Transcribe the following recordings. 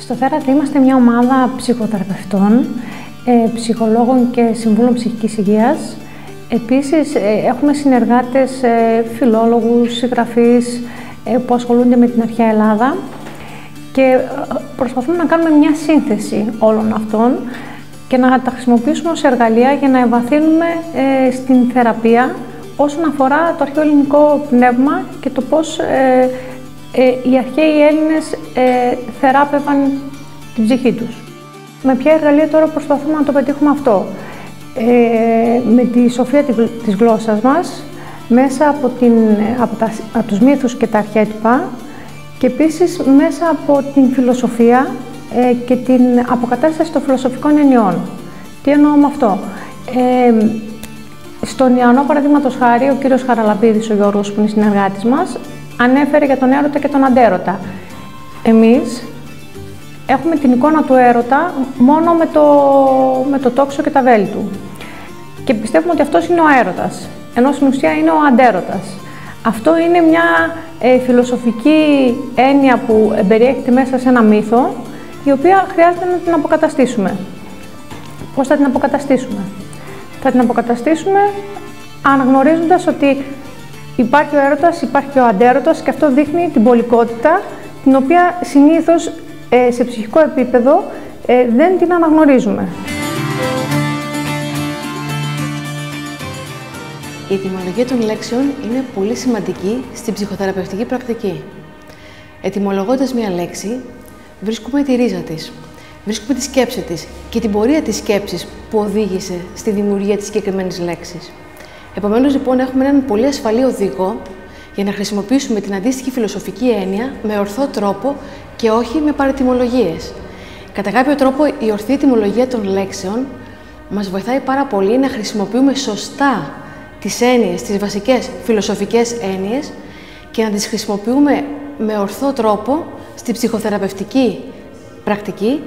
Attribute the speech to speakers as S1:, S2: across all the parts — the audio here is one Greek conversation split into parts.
S1: Στο Θέραπη είμαστε μια ομάδα ψυχοθεραπευτών, ψυχολόγων και συμβούλων ψυχικής υγείας. Επίσης, έχουμε συνεργάτες φιλόλογους, συγγραφείς που ασχολούνται με την αρχαία Ελλάδα και προσπαθούμε να κάνουμε μια σύνθεση όλων αυτών και να τα χρησιμοποιήσουμε ως εργαλεία για να εμβαθύνουμε στην θεραπεία όσον αφορά το αρχαίο ελληνικό πνεύμα και το πώς οι αρχαίοι Έλληνες θεράπευαν την ψυχή τους. Με ποια εργαλεία τώρα προσπαθούμε να το πετύχουμε αυτό? Με τη σοφία της γλώσσας μας, μέσα από τους μύθους και τα αρχέτυπα και επίσης μέσα από την φιλοσοφία και την αποκατάσταση των φιλοσοφικών εννοιών. Τι εννοώ με αυτό? Στον Ιαννό, παραδείγματος χάρη, ο κύριος Χαραλαπίδης, ο Γιώργος, που είναι συνεργάτης μας, ανέφερε για τον έρωτα και τον αντέρωτα. Εμείς έχουμε την εικόνα του έρωτα μόνο με το τόξο και τα βέλη του. Και πιστεύουμε ότι αυτός είναι ο έρωτας, ενώ στην ουσία είναι ο αντέρωτας. Αυτό είναι μια φιλοσοφική έννοια που περιέχεται μέσα σε ένα μύθο, η οποία χρειάζεται να την αποκαταστήσουμε. Πώς θα την αποκαταστήσουμε? Θα την αποκαταστήσουμε αναγνωρίζοντας ότι υπάρχει ο έρωτας, υπάρχει και ο αντέρωτας και αυτό δείχνει την πολικότητα, την οποία συνήθως σε ψυχικό επίπεδο δεν την αναγνωρίζουμε.
S2: Η ετυμολογία των λέξεων είναι πολύ σημαντική στην ψυχοθεραπευτική πρακτική. Ετυμολογώντας μία λέξη, βρίσκουμε τη ρίζα της, βρίσκουμε τη σκέψη της και την πορεία της σκέψης που οδήγησε στη δημιουργία της συγκεκριμένης λέξης. Επομένως, λοιπόν, έχουμε έναν πολύ ασφαλή οδηγό για να χρησιμοποιήσουμε την αντίστοιχη φιλοσοφική έννοια με ορθό τρόπο και όχι με παρετυμολογίες. Κατά κάποιο τρόπο, η ορθή ετυμολογία των λέξεων μας βοηθάει πάρα πολύ να χρησιμοποιούμε σωστά τις έννοιες, τις βασικές φιλοσοφικές έννοιες και να τις χρησιμοποιούμε με ορθό τρόπο στη ψυχοθεραπευτική πρακτική,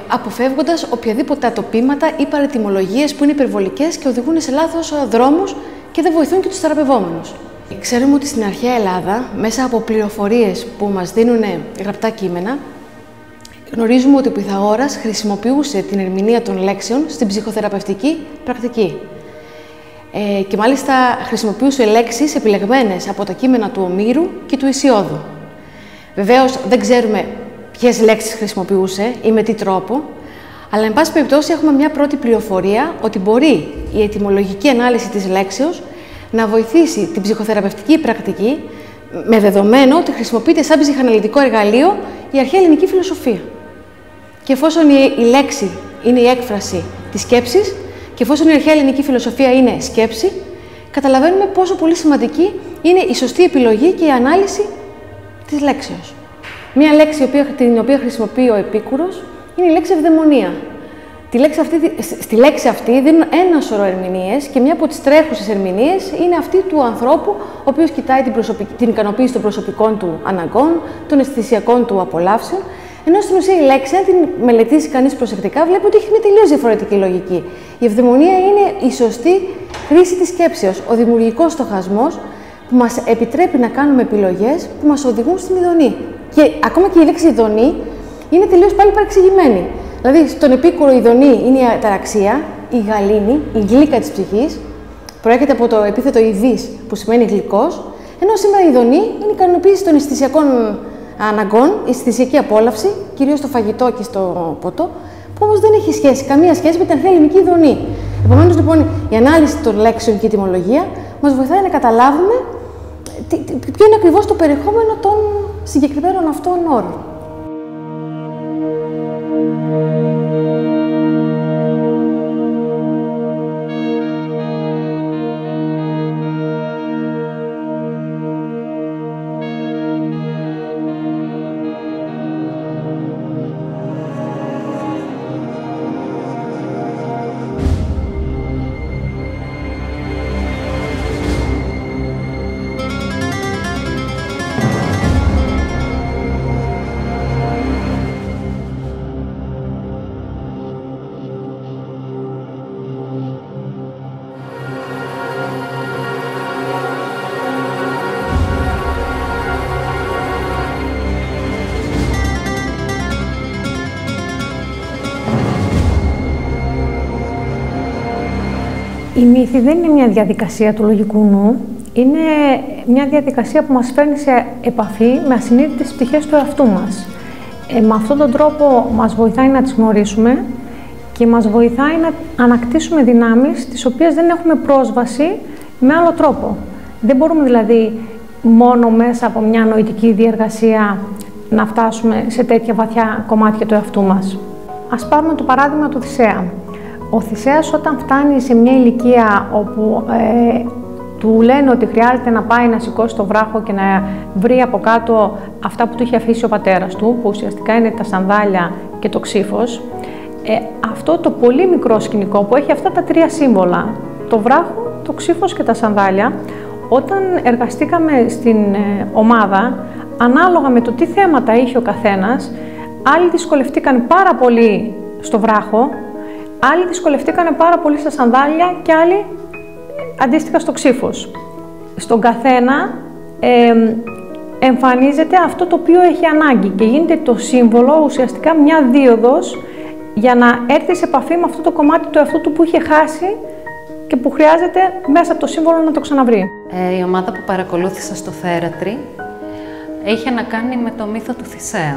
S2: αποφεύγοντας οποιαδήποτε ατοπήματα ή παρετυμολογίες που είναι υπερβολικές και οδηγούν σε λάθος δρόμους και δεν βοηθούν και τους θεραπευόμενους. Ξέρουμε ότι στην αρχαία Ελλάδα, μέσα από πληροφορίες που μας δίνουν γραπτά κείμενα, γνωρίζουμε ότι ο Πυθαγόρας χρησιμοποιούσε την ερμηνεία των λέξεων στην ψυχοθεραπευτική πρακτική. Και μάλιστα χρησιμοποιούσε λέξεις επιλεγμένες από τα κείμενα του Ομήρου και του Ησιώδου. Βεβαίως δεν ξέρουμε ποιες λέξεις χρησιμοποιούσε ή με τι τρόπο, αλλά εν πάση περιπτώσει έχουμε μια πρώτη πληροφορία ότι μπορεί η ετυμολογική ανάλυση της λέξεως να βοηθήσει την ψυχοθεραπευτική πρακτική με δεδομένο ότι χρησιμοποιείται σαν ψυχαναλυτικό εργαλείο η αρχαία ελληνική φιλοσοφία. Και εφόσον η λέξη είναι η έκφραση της σκέψης και εφόσον η αρχαία ελληνική φιλοσοφία είναι σκέψη, καταλαβαίνουμε πόσο πολύ σημαντική είναι η σωστή επιλογή και η ανάλυση της λέξεως. Μία λέξη την οποία χρησιμοποιεί ο Επίκουρος είναι η λέξη ευδαιμονία. Στη λέξη αυτή δίνουν ένα σωρό ερμηνείες και μια από τις τρέχουσες ερμηνείες είναι αυτή του ανθρώπου, ο οποίος κοιτάει την ικανοποίηση των προσωπικών του αναγκών, των αισθησιακών του απολαύσεων, ενώ στην ουσία η λέξη, αν την μελετήσει κανείς προσεκτικά, βλέπει ότι έχει μια τελείως διαφορετική λογική. Η ευδαιμονία είναι η σωστή χρήση της σκέψεως, ο δημιουργικός στοχασμός που μας επιτρέπει να κάνουμε επιλογές που μας οδηγούν στην ειδονή. Και ακόμα και η λέξη ειδονή είναι τελείως πάλι παρεξηγημένη. Δηλαδή, στον Επίκουρο η ειδονή είναι η αταραξία, η γαλήνη, η γλύκα της ψυχής, προέρχεται από το επίθετο ειδής που σημαίνει γλυκός, ενώ σήμερα η ειδονή είναι η ικανοποίηση των αισθησιακών αναγκών, η αισθησιακή απόλαυση, κυρίως στο φαγητό και στο ποτό, που όμως δεν έχει καμία σχέση με την αρχαία ελληνική ειδονή. Επομένως, λοιπόν, η ανάλυση των λέξεων και η ετυμολογία μας βοηθάει να καταλάβουμε ποιο είναι ακριβώς το περιεχόμενο των συγκεκριμένων αυτών όρων.
S1: Η μύθη δεν είναι μια διαδικασία του λογικού νου, είναι μια διαδικασία που μας φέρνει σε επαφή με ασυνείδητες πτυχές του εαυτού μας. Με αυτόν τον τρόπο μας βοηθάει να τις γνωρίσουμε και μας βοηθάει να ανακτήσουμε δυνάμεις τις οποίες δεν έχουμε πρόσβαση με άλλο τρόπο. Δεν μπορούμε δηλαδή μόνο μέσα από μια νοητική διεργασία να φτάσουμε σε τέτοια βαθιά κομμάτια του εαυτού μας. Ας πάρουμε το παράδειγμα του Θησέα. Ο Θησέας όταν φτάνει σε μια ηλικία όπου του λένε ότι χρειάζεται να πάει να σηκώσει το βράχο και να βρει από κάτω αυτά που του είχε αφήσει ο πατέρας του, που ουσιαστικά είναι τα σανδάλια και το ξύφος, αυτό το πολύ μικρό σκηνικό που έχει αυτά τα τρία σύμβολα, το βράχο, το ξύφος και τα σανδάλια, όταν εργαστήκαμε στην ομάδα, ανάλογα με το τι θέματα είχε ο καθένας, άλλοι δυσκολευτήκαν πάρα πολύ στο βράχο, άλλοι δυσκολευτήκαν πάρα πολύ στα σανδάλια και άλλοι αντίστοιχα στο ξύφος. Στον καθένα εμφανίζεται αυτό το οποίο έχει ανάγκη και γίνεται το σύμβολο ουσιαστικά μια δίωδος για να έρθει σε επαφή με αυτό το κομμάτι του εαυτού του που είχε χάσει και που χρειάζεται μέσα από το σύμβολο να το ξαναβρει.
S3: Η ομάδα που παρακολούθησα στο Θέρατρι είχε να κάνει με το μύθο του Θησέα.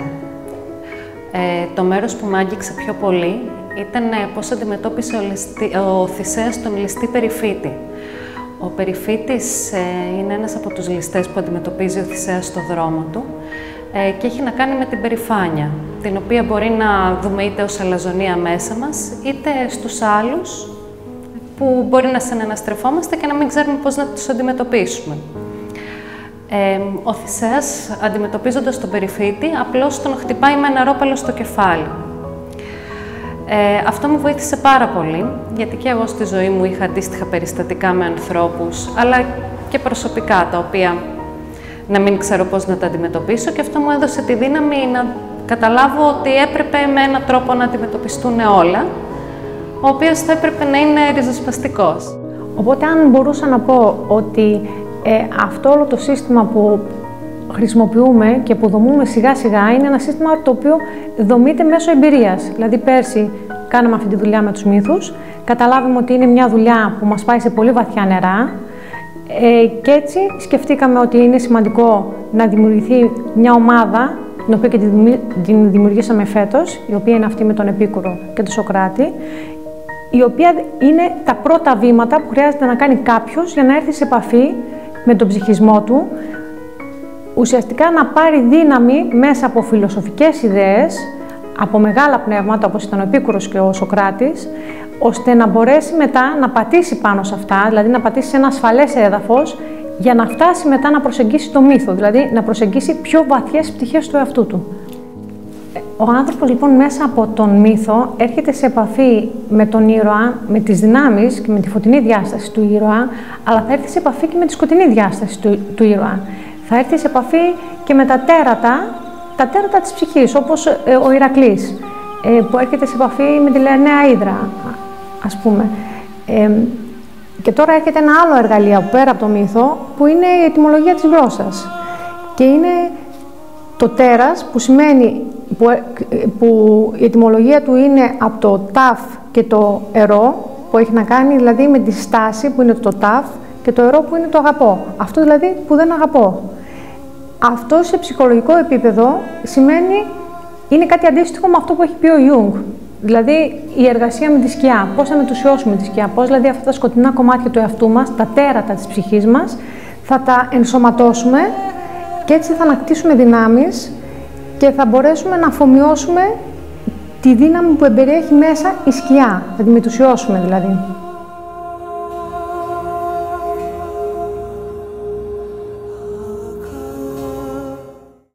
S3: Το μέρος που μ' άγγιξε πιο πολύ ήταν πώς αντιμετώπισε ο Θησέας τον ληστή Περιφήτη. Ο Περιφήτης είναι ένας από τους ληστές που αντιμετωπίζει ο Θησέας στο δρόμο του και έχει να κάνει με την περηφάνεια, την οποία μπορεί να δούμε είτε ως αλαζονία μέσα μας, είτε στους άλλους, που μπορεί να συναναστρεφόμαστε και να μην ξέρουμε πώς να τους αντιμετωπίσουμε. Ο Θησέας, αντιμετωπίζοντας τον Περιφήτη, απλώς τον χτυπάει με ένα ρόπαλο στο κεφάλι. Αυτό μου βοήθησε πάρα πολύ, γιατί και εγώ στη ζωή μου είχα αντίστοιχα περιστατικά με ανθρώπους, αλλά και προσωπικά, τα οποία να μην ξέρω πώς να τα αντιμετωπίσω, και αυτό μου έδωσε τη δύναμη να καταλάβω ότι έπρεπε με έναν τρόπο να αντιμετωπιστούν όλα, ο οποίος θα έπρεπε να είναι ριζοσπαστικός.
S1: Οπότε, αν μπορούσα να πω ότι αυτό όλο το σύστημα που χρησιμοποιούμε και που δομούμε σιγά σιγά είναι ένα σύστημα το οποίο δομείται μέσω εμπειρίας. Δηλαδή πέρσι κάναμε αυτή τη δουλειά με τους μύθους, καταλάβουμε ότι είναι μια δουλειά που μας πάει σε πολύ βαθιά νερά και έτσι σκεφτήκαμε ότι είναι σημαντικό να δημιουργηθεί μια ομάδα, την οποία και την δημιουργήσαμε φέτος, η οποία είναι αυτή με τον Επίκουρο και τον Σωκράτη, η οποία είναι τα πρώτα βήματα που χρειάζεται να κάνει κάποιος για να έρθει σε επαφή με τον ψυχισμό του, ουσιαστικά να πάρει δύναμη μέσα από φιλοσοφικές ιδέες, από μεγάλα πνεύματα όπως ήταν ο Επίκουρος και ο Σωκράτης, ώστε να μπορέσει μετά να πατήσει πάνω σε αυτά, δηλαδή να πατήσει σε ένα ασφαλές έδαφος, για να φτάσει μετά να προσεγγίσει το μύθο, δηλαδή να προσεγγίσει πιο βαθιές πτυχές του εαυτού του. Ο άνθρωπος λοιπόν μέσα από τον μύθο έρχεται σε επαφή με τον ήρωα, με τις δυνάμεις και με τη φωτεινή διάσταση του ήρωα, αλλά θα έρθει σε επαφή και με τη σκοτεινή διάσταση του ήρωα. Θα έρθει σε επαφή και με τα τέρατα της ψυχής, όπως ο Ηρακλής, που έρχεται σε επαφή με τη Νέα Ύδρα, ας πούμε. Και τώρα έρχεται ένα άλλο εργαλείο πέρα από το μύθο, που είναι η ετυμολογία της γλώσσας. Και είναι το τέρας, που σημαίνει, που η ετυμολογία του είναι από το ταφ και το ερώ, που έχει να κάνει δηλαδή με τη στάση που είναι το ταφ και το ερώ που είναι το αγαπώ. Αυτό δηλαδή που δεν αγαπώ. Αυτό σε ψυχολογικό επίπεδο σημαίνει, είναι κάτι αντίστοιχο με αυτό που έχει πει ο Ιούγκ. Δηλαδή η εργασία με τη σκιά, πώς θα μετουσιώσουμε τη σκιά, πώς δηλαδή αυτά τα σκοτεινά κομμάτια του εαυτού μας, τα τέρατα της ψυχής μας, θα τα ενσωματώσουμε και έτσι θα ανακτήσουμε δυνάμεις και θα μπορέσουμε να αφομοιώσουμε τη δύναμη που εμπεριέχει μέσα η σκιά, θα τη μετουσιώσουμε δηλαδή.